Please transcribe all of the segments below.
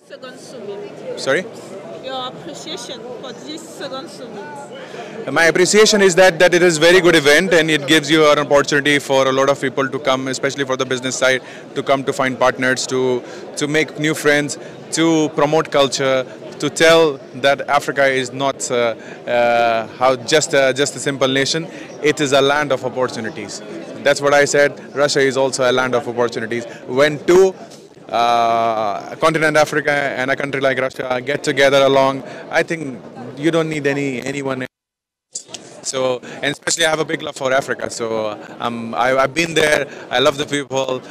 second summit? Sorry? Your appreciation for this second summit? My appreciation is that it is a very good event, and it gives you an opportunity for a lot of people to come, especially for the business side, to come to find partners, to make new friends, to promote culture, to tell that Africa is not just a simple nation. It is a land of opportunities. That's what I said. Russia is also a land of opportunities. When two continent Africa and a country like Russia get together along, I think you don't need anyone. So, and especially I have a big love for Africa. So I've been there. I love the people.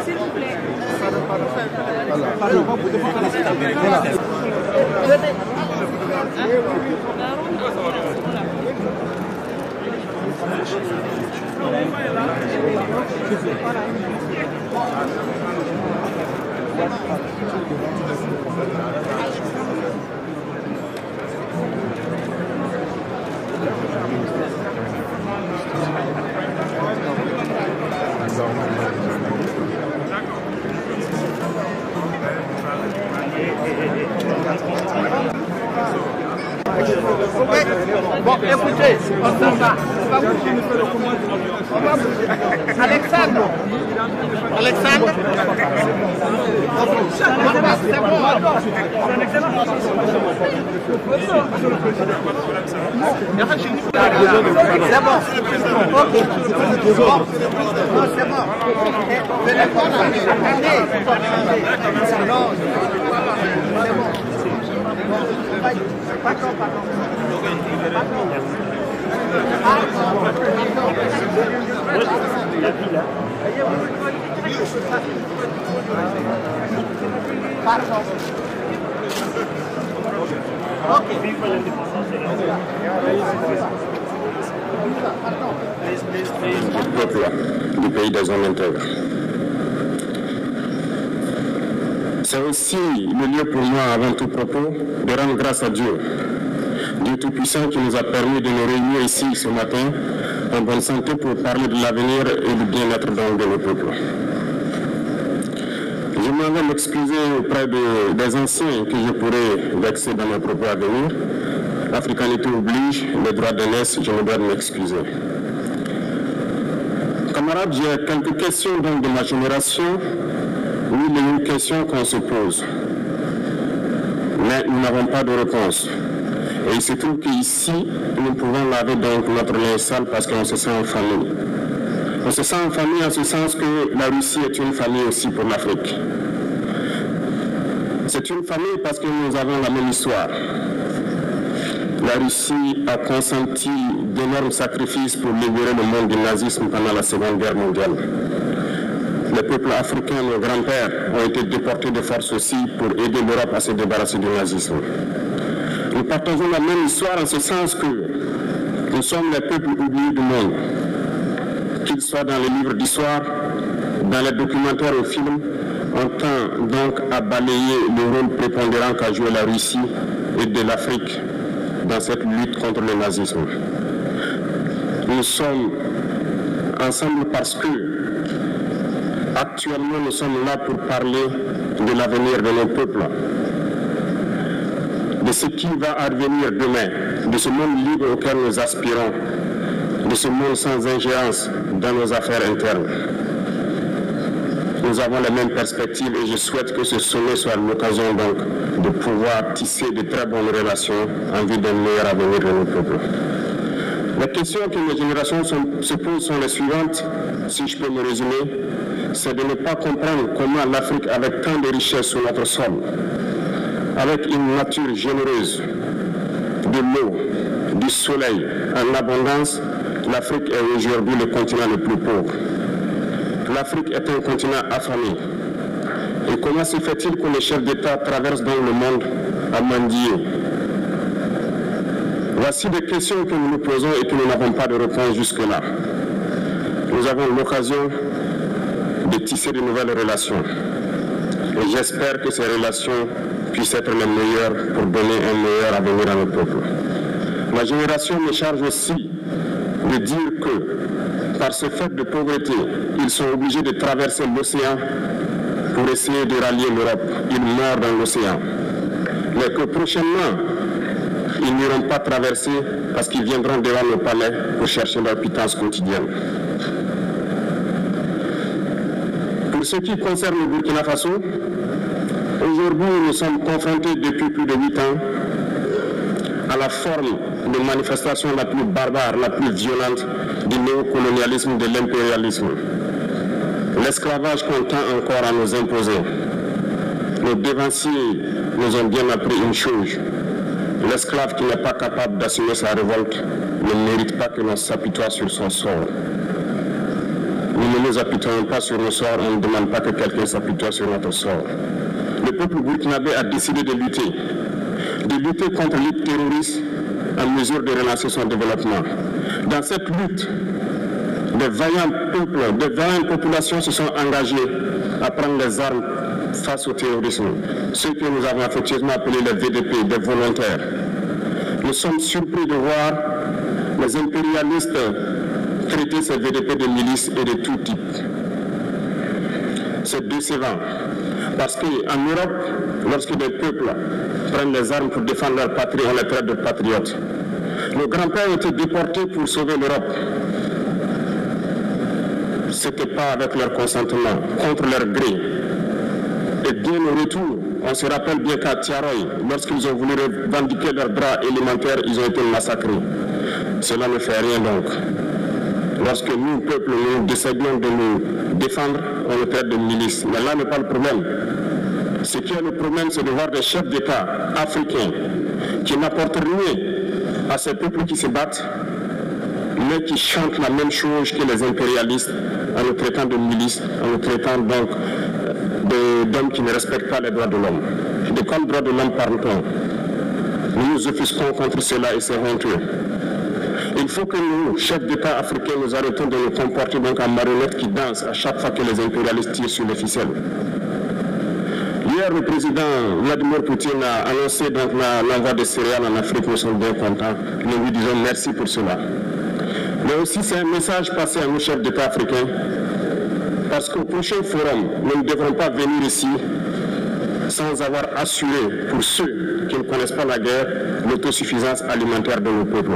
S'il vous plaît. Bon, écoutez, on s'en va. Alexandre. Alexandre. C'est bon. C'est bon. Ok. Non, c'est bon. Téléphone, attendez. Non, c'est bon. Pardon. Ok. du peuple du pays des hommes intègres. C'est aussi le lieu pour moi, avant tout propos, de rendre grâce à Dieu. Dieu Tout-Puissant qui nous a permis de nous réunir ici ce matin en bonne santé pour parler de l'avenir et du bien-être de nos peuples. Je m'en vais m'excuser auprès des anciens que je pourrais vexer dans mes propos à venir. L'africanité oblige, les droits de l'aise, je me dois de m'excuser. Camarades, j'ai quelques questions donc de ma génération. Oui, il y a une question qu'on se pose. Mais nous n'avons pas de réponse. Et il se trouve qu'ici, nous pouvons laver donc notre linge sale parce qu'on se sent en famille. On se sent en famille en ce sens que la Russie est une famille aussi pour l'Afrique. C'est une famille parce que nous avons la même histoire. La Russie a consenti d'énormes sacrifices pour libérer le monde du nazisme pendant la Seconde Guerre mondiale. Les peuples africains, nos grands-pères, ont été déportés de force aussi pour aider l'Europe à se débarrasser du nazisme. Nous partageons la même histoire en ce sens que nous sommes les peuples oubliés du monde. Qu'ils soient dans les livres d'histoire, dans les documentaires ou films, on tend donc à balayer le rôle prépondérant qu'a joué la Russie et de l'Afrique dans cette lutte contre le nazisme. Nous sommes ensemble parce que actuellement nous sommes là pour parler de l'avenir de nos peuples, de ce qui va advenir demain, de ce monde libre auquel nous aspirons, de ce monde sans ingérence dans nos affaires internes. Nous avons les mêmes perspectives et je souhaite que ce sommet soit l'occasion donc de pouvoir tisser de très bonnes relations en vue d'un meilleur avenir de nos peuples. Les questions que mes générations se posent sont les suivantes, si je peux me résumer, c'est de ne pas comprendre comment l'Afrique, avec tant de richesses sur notre sol, avec une nature généreuse, de l'eau, du soleil en abondance, l'Afrique est aujourd'hui le continent le plus pauvre. L'Afrique est un continent affamé. Et comment se fait-il que les chefs d'État traversent donc le monde à mendier? Voici des questions que nous nous posons et que nous n'avons pas de réponse jusque-là. Nous avons l'occasion de tisser de nouvelles relations. Et j'espère que ces relations puissent être les meilleures pour donner un meilleur avenir à nos peuples. Ma génération me charge aussi de dire que, par ce fait de pauvreté, ils sont obligés de traverser l'océan pour essayer de rallier l'Europe. Ils meurent dans l'océan. Mais que prochainement, ils n'iront pas traverser parce qu'ils viendront devant nos palais pour chercher leur pitance quotidienne. Pour ce qui concerne le Burkina Faso, aujourd'hui nous sommes confrontés depuis plus de 8 ans à la forme de manifestation la plus barbare, la plus violente du néocolonialisme, de l'impérialisme. L'esclavage qu'on tend encore à nous imposer. Nos dévanciers nous ont bien appris une chose. L'esclave qui n'est pas capable d'assumer sa révolte ne mérite pas que l'on s'apitoie sur son sort. Nous ne nous apitoyons pas sur nos sorts, on ne demande pas que quelqu'un s'apitoie sur notre sort. Le peuple burkinabé a décidé de lutter contre l'île terroriste en mesure de relancer son développement. Dans cette lutte, des vaillants peuples, des vaillantes populations se sont engagées à prendre les armes face au terrorisme. Ceux que nous avons affectueusement appelés les VDP, des volontaires. Nous sommes surpris de voir les impérialistes traiter ces VDP de milices et de tout type. C'est décevant. Parce qu'en Europe, lorsque des peuples prennent les armes pour défendre leur patrie, on les traite de patriotes. Nos grands-pères ont été déportés pour sauver l'Europe. Ce n'était pas avec leur consentement, contre leur gré. Et bien au retour, on se rappelle bien qu'à Tiaroy, lorsqu'ils ont voulu revendiquer leurs droits élémentaires, ils ont été massacrés. Cela ne fait rien donc. Lorsque nous, peuple, nous décidons de nous défendre, on le traite de milices. Mais là n'est pas le problème. Ce qui est le problème, c'est de voir des chefs d'État africains qui n'apportent rien à ces peuples qui se battent, mais qui chantent la même chose que les impérialistes en nous traitant de milices, en nous traitant donc d'hommes qui ne respectent pas les droits de l'homme. De quels droits de l'homme parle-t-on? Nous nous offusquons contre cela et c'est honteux. Il faut que nous, chefs d'État africains, nous arrêtons de nous comporter donc en marionnettes qui dansent à chaque fois que les impérialistes tirent sur les ficelles. Hier, le président Vladimir Poutine a annoncé l'envoi de céréales en Afrique. Nous sommes bien contents. Nous lui disons merci pour cela. Mais aussi, c'est un message passé à nos chefs d'État africains, parce qu'au prochain forum, nous ne devrons pas venir ici sans avoir assuré, pour ceux qui ne connaissent pas la guerre, l'autosuffisance alimentaire de nos peuples.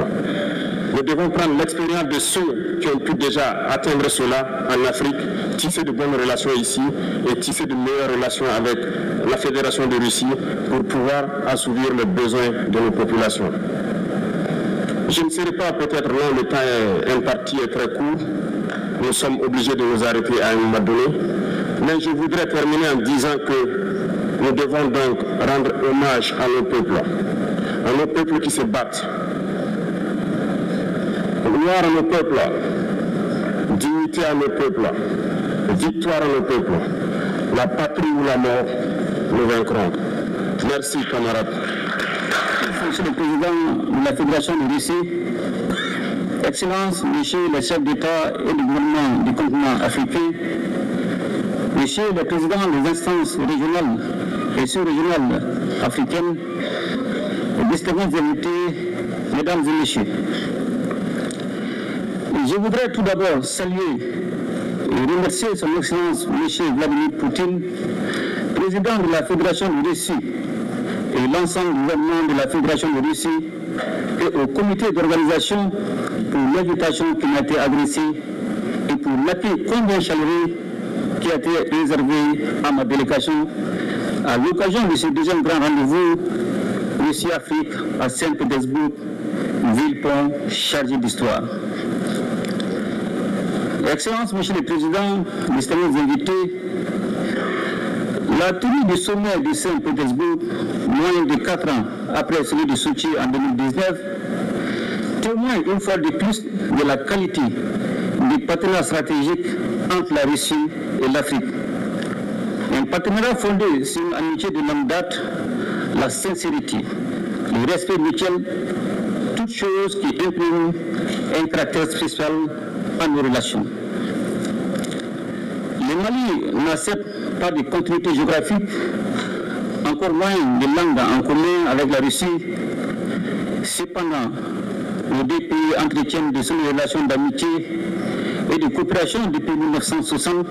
Nous devons prendre l'expérience de ceux qui ont pu déjà atteindre cela en Afrique, tisser de bonnes relations ici et tisser de meilleures relations avec la Fédération de Russie pour pouvoir assouvir les besoins de nos populations. Je ne serai pas peut-être long, le temps est imparti et très court. Nous sommes obligés de nous arrêter à un moment donné. Mais je voudrais terminer en disant que nous devons donc rendre hommage à nos peuples qui se battent. Gloire à nos peuples, dignité à nos peuples, victoire à nos peuples. La patrie ou la mort, nous vaincrons. Merci, camarades. Monsieur le Président de la Fédération de Russie, Excellences, Messieurs les chefs d'État et de gouvernement du continent africain, Messieurs les présidents des instances régionales et sous-régionales africaines, distingués invités, Mesdames et Messieurs. Je voudrais tout d'abord saluer et remercier son Excellence M. Vladimir Poutine, président de la Fédération de Russie, et l'ensemble du gouvernement de la Fédération de Russie, et au comité d'organisation pour l'invitation qui m'a été adressée et pour l'accueil combien chaleureux qui a été réservé à ma délégation à l'occasion de ce deuxième grand rendez-vous Russie-Afrique à Saint-Pétersbourg, ville-pont chargée d'histoire. Excellences, Monsieur le Président, distingués invités, la tenue du sommet de Saint-Pétersbourg, moins de 4 ans après celui de Sochi en 2019, témoigne une fois de plus de la qualité du partenariat stratégique entre la Russie et l'Afrique. Un partenariat fondé sur une amitié de longue date, la sincérité, le respect mutuel, toutes choses qui impriment un caractère spécial à nos relations. Le Mali n'accepte pas de continuité géographique, encore moins de langue en commun avec la Russie. Cependant, nos deux pays entretiennent de solides relations d'amitié et de coopération depuis 1960,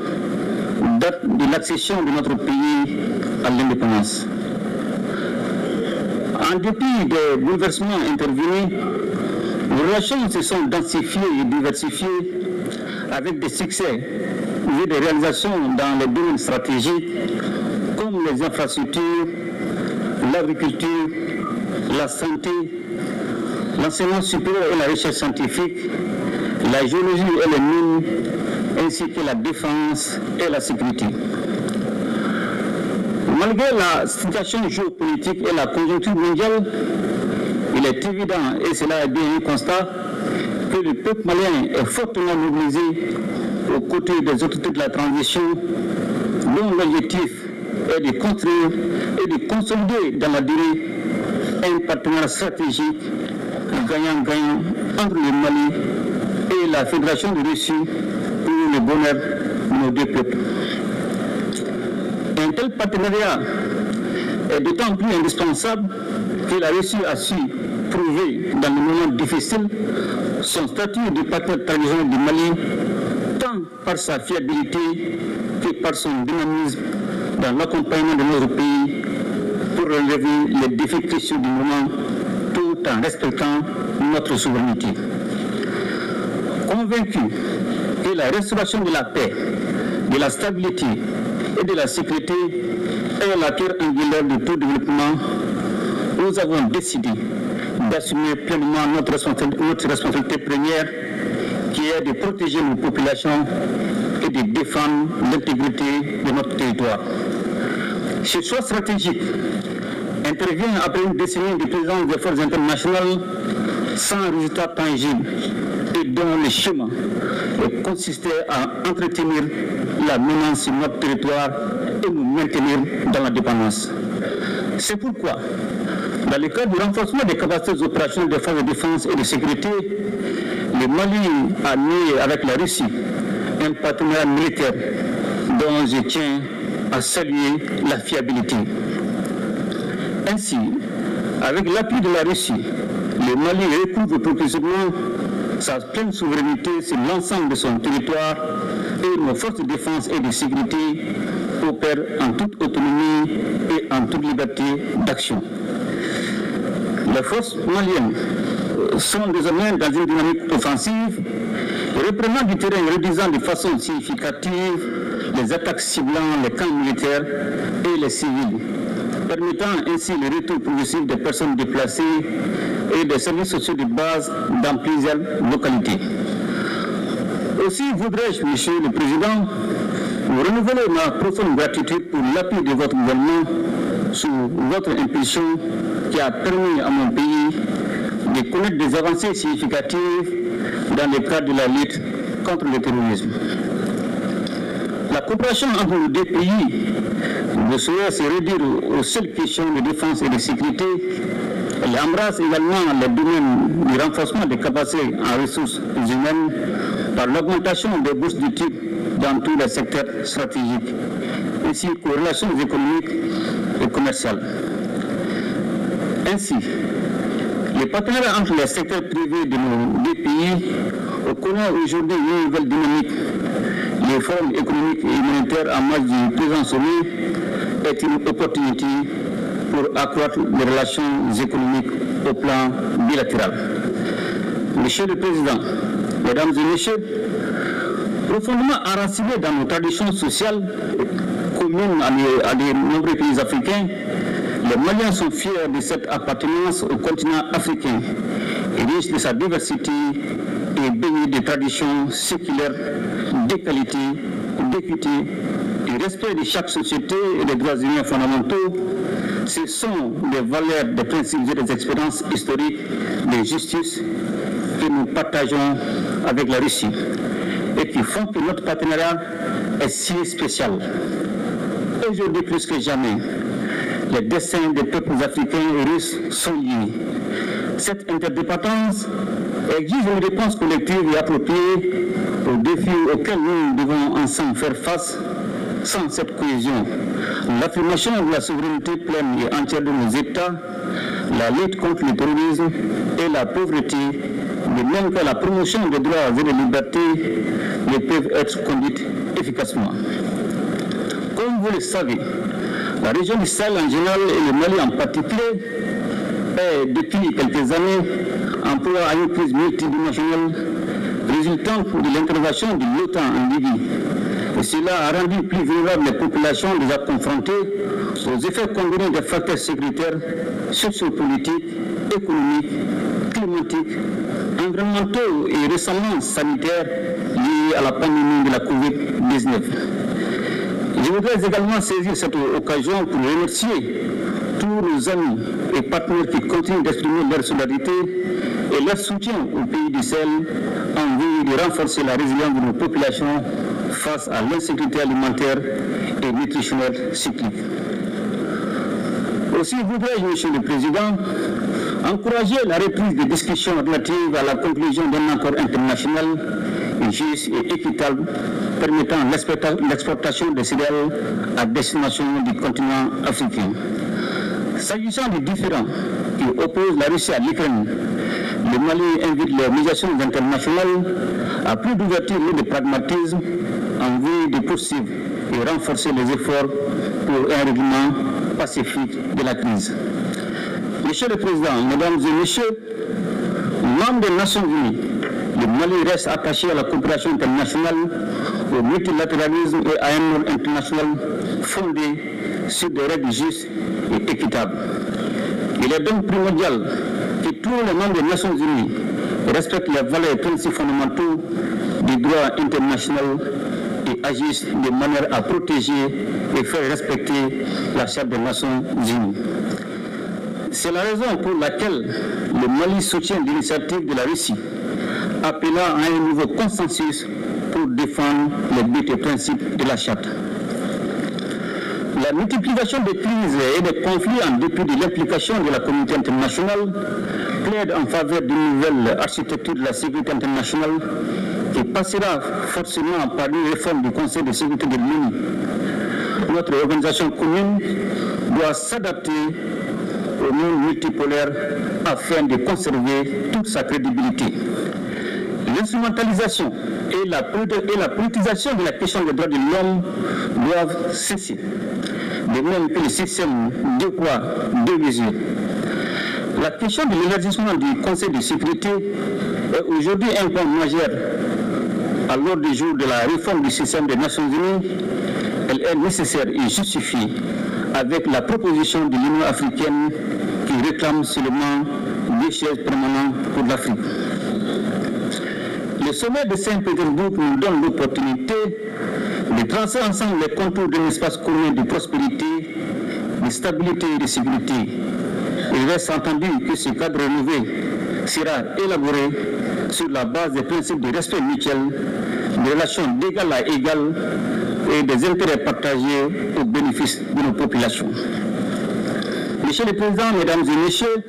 date de l'accession de notre pays à l'indépendance. En dépit des bouleversements intervenus, nos relations se sont densifiées et diversifiées avec des succès et des réalisations dans les domaines stratégiques comme les infrastructures, l'agriculture, la santé, l'enseignement supérieur et la recherche scientifique, la géologie et les mines, ainsi que la défense et la sécurité. Malgré la situation géopolitique et la conjoncture mondiale, il est évident, et cela est bien un constat, que le peuple malien est fortement mobilisé aux côtés des autorités de la transition, dont l'objectif est de construire et de consolider dans la durée un partenariat stratégique gagnant-gagnant entre le Mali et la Fédération de Russie pour le bonheur de nos deux peuples. Un tel partenariat est d'autant plus indispensable que la Russie a su prouver dans les moments difficiles son statut de partenaire traditionnel du Mali, tant par sa fiabilité que par son dynamisme dans l'accompagnement de notre pays pour relever les défis cruciaux du moment tout en respectant notre souveraineté. Convaincu que la restauration de la paix, de la stabilité et de la sécurité est la pierre angulaire de tout développement, nous avons décidé d'assumer pleinement notre responsabilité première, qui est de protéger nos populations et de défendre l'intégrité de notre territoire. Ce choix stratégique intervient après une décennie de présence des forces internationales sans résultat tangible et dont le chemin consistait à entretenir la menace sur notre territoire et nous maintenir dans la dépendance. C'est pourquoi Dans le cadre du renforcement des capacités opérationnelles des forces de défense et de sécurité, le Mali a noué avec la Russie un partenariat militaire dont je tiens à saluer la fiabilité. Ainsi, avec l'appui de la Russie, le Mali recouvre progressivement sa pleine souveraineté sur l'ensemble de son territoire et nos forces de défense et de sécurité opèrent en toute autonomie et en toute liberté d'action. Les forces maliennes sont désormais dans une dynamique offensive, reprenant du terrain et réduisant de façon significative les attaques ciblant les camps militaires et les civils, permettant ainsi le retour progressif des personnes déplacées et des services sociaux de base dans plusieurs localités. Aussi voudrais-je, Monsieur le Président, vous renouveler ma profonde gratitude pour l'appui de votre gouvernement sous votre impulsion qui a permis à mon pays de connaître des avancées significatives dans le cadre de la lutte contre le terrorisme. La coopération entre les deux pays ne saurait se réduire aux seules questions de défense et de sécurité. Elle embrasse également les domaines du renforcement des capacités en ressources humaines par l'augmentation des bourses d'études dans tous les secteurs stratégiques, ainsi qu'aux relations économiques et commerciales. Ainsi, le partenariat entre les secteurs privés de nos deux pays connaît aujourd'hui une nouvelle dynamique. Les formes économiques et humanitaires en marge du présent sommet est une opportunité pour accroître les relations économiques au plan bilatéral. Monsieur le Président, Mesdames et Messieurs, profondément enracinés dans nos traditions sociales communes à de nombreux pays africains, les Maliens sont fiers de cette appartenance au continent africain, riche de sa diversité et baigné de traditions séculaires, d'égalité, d'équité, du respect de chaque société et des droits humains fondamentaux. Ce sont des valeurs, des principes et des expériences historiques de justice que nous partageons avec la Russie et qui font que notre partenariat est si spécial. Aujourd'hui plus que jamais, les destins des peuples africains et russes sont liés. Cette interdépendance exige une réponse collective et appropriée aux défis auxquels nous devons ensemble faire face. Sans cette cohésion, l'affirmation de la souveraineté pleine et entière de nos États, la lutte contre le terrorisme et la pauvreté, de même que la promotion des droits et des libertés, ne peuvent être conduites efficacement. Comme vous le savez, la région du Sahel en général et le Mali en particulier est depuis quelques années en proie à une crise multidimensionnelle résultant de l'intervention de l'OTAN en Libye. Et cela a rendu plus vulnérables les populations déjà confrontées aux effets combinés des facteurs sécuritaires, sociopolitiques, économiques, climatiques, environnementaux et récemment sanitaires liés à la pandémie de la COVID-19. Je voudrais également saisir cette occasion pour remercier tous nos amis et partenaires qui continuent d'exprimer leur solidarité et leur soutien au pays du Sahel en vue de renforcer la résilience de nos populations face à l'insécurité alimentaire et nutritionnelle cyclique. Aussi voudrais-je, Monsieur le Président, encourager la reprise des discussions relatives à la conclusion d'un accord international juste et équitable permettant l'exportation des céréales à destination du continent africain. S'agissant des différends qui opposent la Russie à l'Ukraine, le Mali invite les organisations internationales à plus d'ouverture et de pragmatisme en vue de poursuivre et renforcer les efforts pour un règlement pacifique de la crise. Monsieur le Président, Mesdames et Messieurs, membres des Nations Unies, le Mali reste attaché à la coopération internationale, au multilatéralisme et à un ordre international fondé sur des règles justes et équitables. Il est donc primordial que tous les membres des Nations Unies respectent les valeurs et principes fondamentaux du droit international et agissent de manière à protéger et faire respecter la Charte des Nations Unies. C'est la raison pour laquelle le Mali soutient l'initiative de la Russie, appelant à un nouveau consensus pour défendre les buts et principes de la Charte. La multiplication des crises et des conflits en dépit de l'implication de la communauté internationale plaide en faveur d'une nouvelle architecture de la sécurité internationale qui passera forcément par une réforme du Conseil de sécurité de l'ONU. Notre organisation commune doit s'adapter au monde multipolaire afin de conserver toute sa crédibilité. L'instrumentalisation et la politisation de la question des droits de l'homme doivent cesser, de même que le système deux poids, deux mesures. La question de l'élargissement du Conseil de sécurité est aujourd'hui un point majeur à l'ordre du jour de la réforme du système des Nations Unies. Elle est nécessaire et justifiée avec la proposition de l'Union africaine qui réclame seulement 2 sièges permanents pour l'Afrique. Le sommet de Saint-Pétersbourg nous donne l'opportunité de tracer ensemble les contours d'un espace commun de prospérité, de stabilité et de sécurité. Il reste entendu que ce cadre rénové sera élaboré sur la base des principes de respect mutuel, de relations d'égal à égal et des intérêts partagés au bénéfice de nos populations. Monsieur le Président, Mesdames et Messieurs,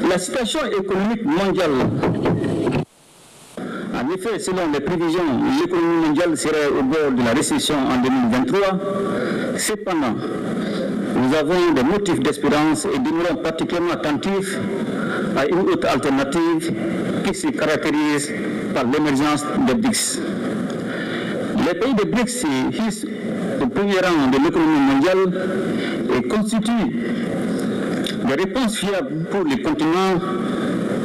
la situation économique mondiale, en effet, selon les prévisions, l'économie mondiale serait au bord de la récession en 2023. Cependant, nous avons des motifs d'espérance et demeurons particulièrement attentifs à une autre alternative qui se caractérise par l'émergence des BRICS. Les pays des BRICS se hissent au premier rang de l'économie mondiale et constituent des réponses fiables pour les continents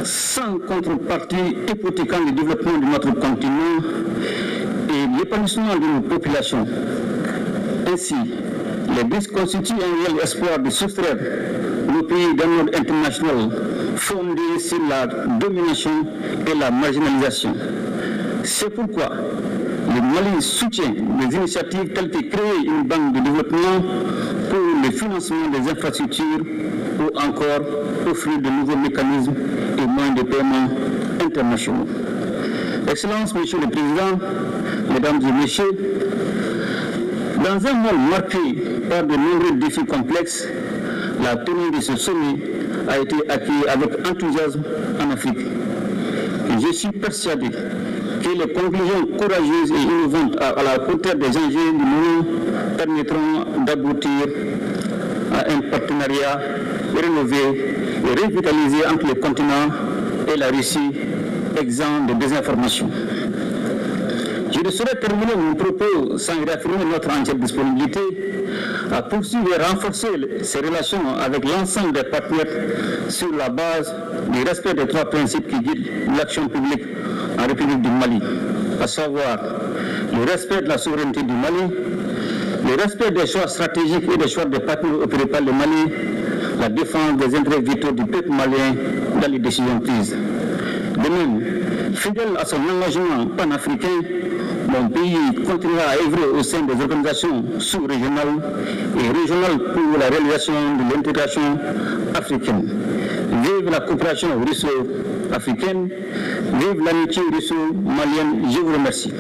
sans contrepartie hypothéquant le développement de notre continent et l'épanouissement de nos populations. Ainsi, les BRICS constituent un réel espoir de soustraire nos pays d'un monde international fondé sur la domination et la marginalisation. C'est pourquoi le Mali soutient des initiatives telles que créer une banque de développement pour le financement des infrastructures ou encore offrir de nouveaux mécanismes et moyens de paiement internationaux. Excellences, Monsieur le Président, Mesdames et Messieurs, dans un monde marqué par de nombreux défis complexes, la tenue de ce sommet a été accueillie avec enthousiasme en Afrique. Et je suis persuadé que les conclusions courageuses et innovantes à la hauteur des enjeux du moment permettront d'aboutir à un partenariat rénové et revitalisé entre le continent et la Russie, exempt de désinformation. Je ne saurais terminer mon propos sans réaffirmer notre entière disponibilité à poursuivre et renforcer ces relations avec l'ensemble des partenaires sur la base du respect des 3 principes qui guident l'action publique en République du Mali, à savoir le respect de la souveraineté du Mali, le respect des choix stratégiques et des choix des partenaires opérés par le Mali, la défense des intérêts vitaux du peuple malien dans les décisions prises. De même, fidèle à son engagement panafricain, mon pays continuera à œuvrer au sein des organisations sous-régionales et régionales pour la réalisation de l'intégration africaine. Vive la coopération russo-africaine, vive l'amitié russo-malienne. Je vous remercie.